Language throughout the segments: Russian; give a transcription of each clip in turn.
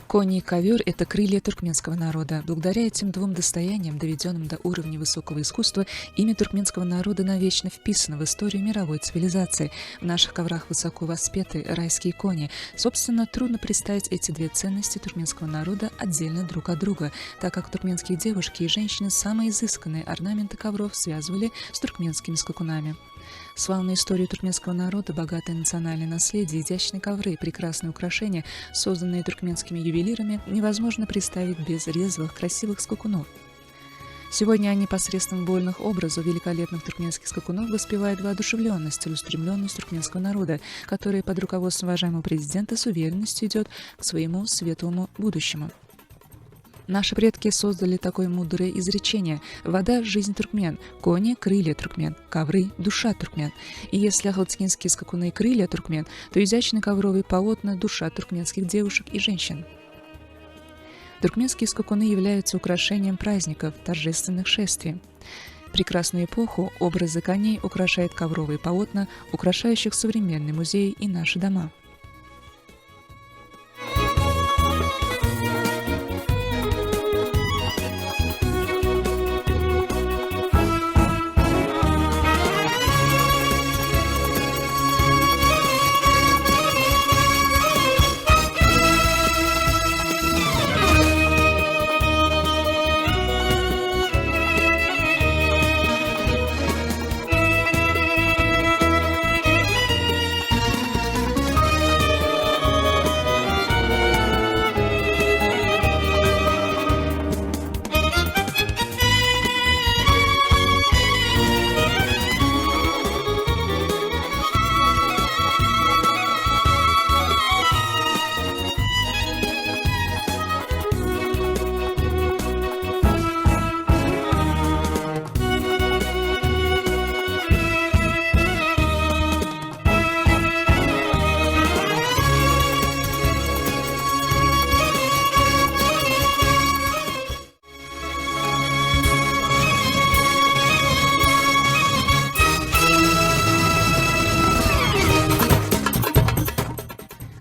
Кони и ковер – это крылья туркменского народа. Благодаря этим двум достояниям, доведенным до уровня высокого искусства, имя туркменского народа навечно вписано в историю мировой цивилизации. В наших коврах высоко воспеты райские кони. Собственно, трудно представить эти две ценности туркменского народа отдельно друг от друга, так как туркменские девушки и женщины самые изысканные орнаменты ковров связывали с туркменскими скакунами. Славную историю туркменского народа, богатое национальное наследие, изящные ковры и прекрасные украшения, созданные туркменскими ювелирами, невозможно представить без резвых, красивых скакунов. Сегодня они посредством вольных образов великолепных туркменских скакунов воспевают воодушевленность, целеустремленность туркменского народа, который под руководством уважаемого президента с уверенностью идет к своему светлому будущему. Наши предки создали такое мудрое изречение: «Вода – жизнь туркмен, кони – крылья туркмен, ковры – душа туркмен». И если ахалтыкинские скакуны – крылья туркмен, то изящные ковровые полотна – душа туркменских девушек и женщин. Туркменские скакуны являются украшением праздников, торжественных шествий. В прекрасную эпоху образы коней украшают ковровые полотна, украшающих современные музеи и наши дома.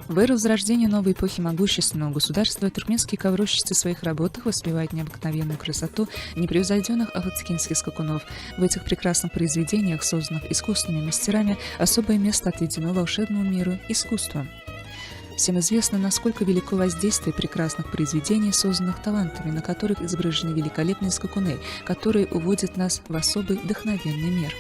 В эру возрождения новой эпохи могущественного государства туркменские коврощицы в своих работах воспевают необыкновенную красоту непревзойденных ахалтыкинских скакунов. В этих прекрасных произведениях, созданных искусственными мастерами, особое место отведено волшебному миру искусства. Всем известно, насколько велико воздействие прекрасных произведений, созданных талантами, на которых изображены великолепные скакуны, которые уводят нас в особый вдохновенный мир.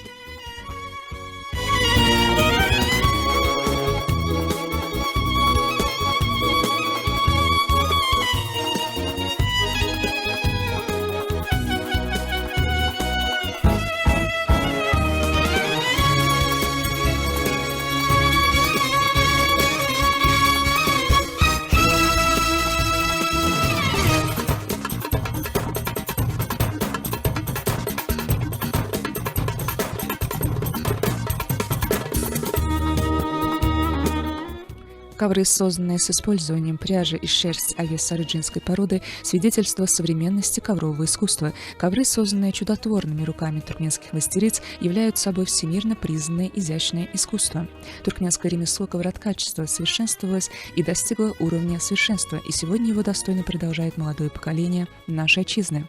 Ковры, созданные с использованием пряжи из шерсти овец сарыджинской породы, свидетельство современности коврового искусства. Ковры, созданные чудотворными руками туркменских мастериц, являются собой всемирно признанное изящное искусство. Туркменское ремесло ковроткачества совершенствовалось и достигло уровня совершенства, и сегодня его достойно продолжает молодое поколение нашей отчизны.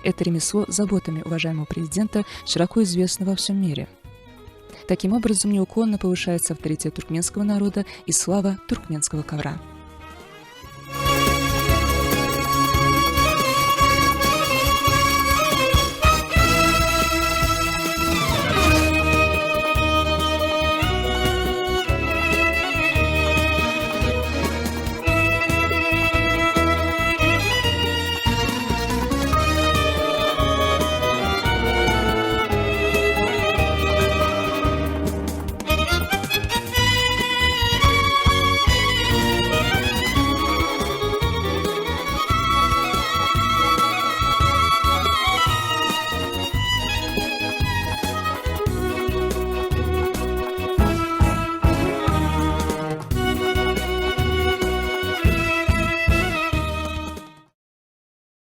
Это ремесло заботами уважаемого президента широко известно во всем мире. Таким образом, неуклонно повышается авторитет туркменского народа и слава туркменского ковра.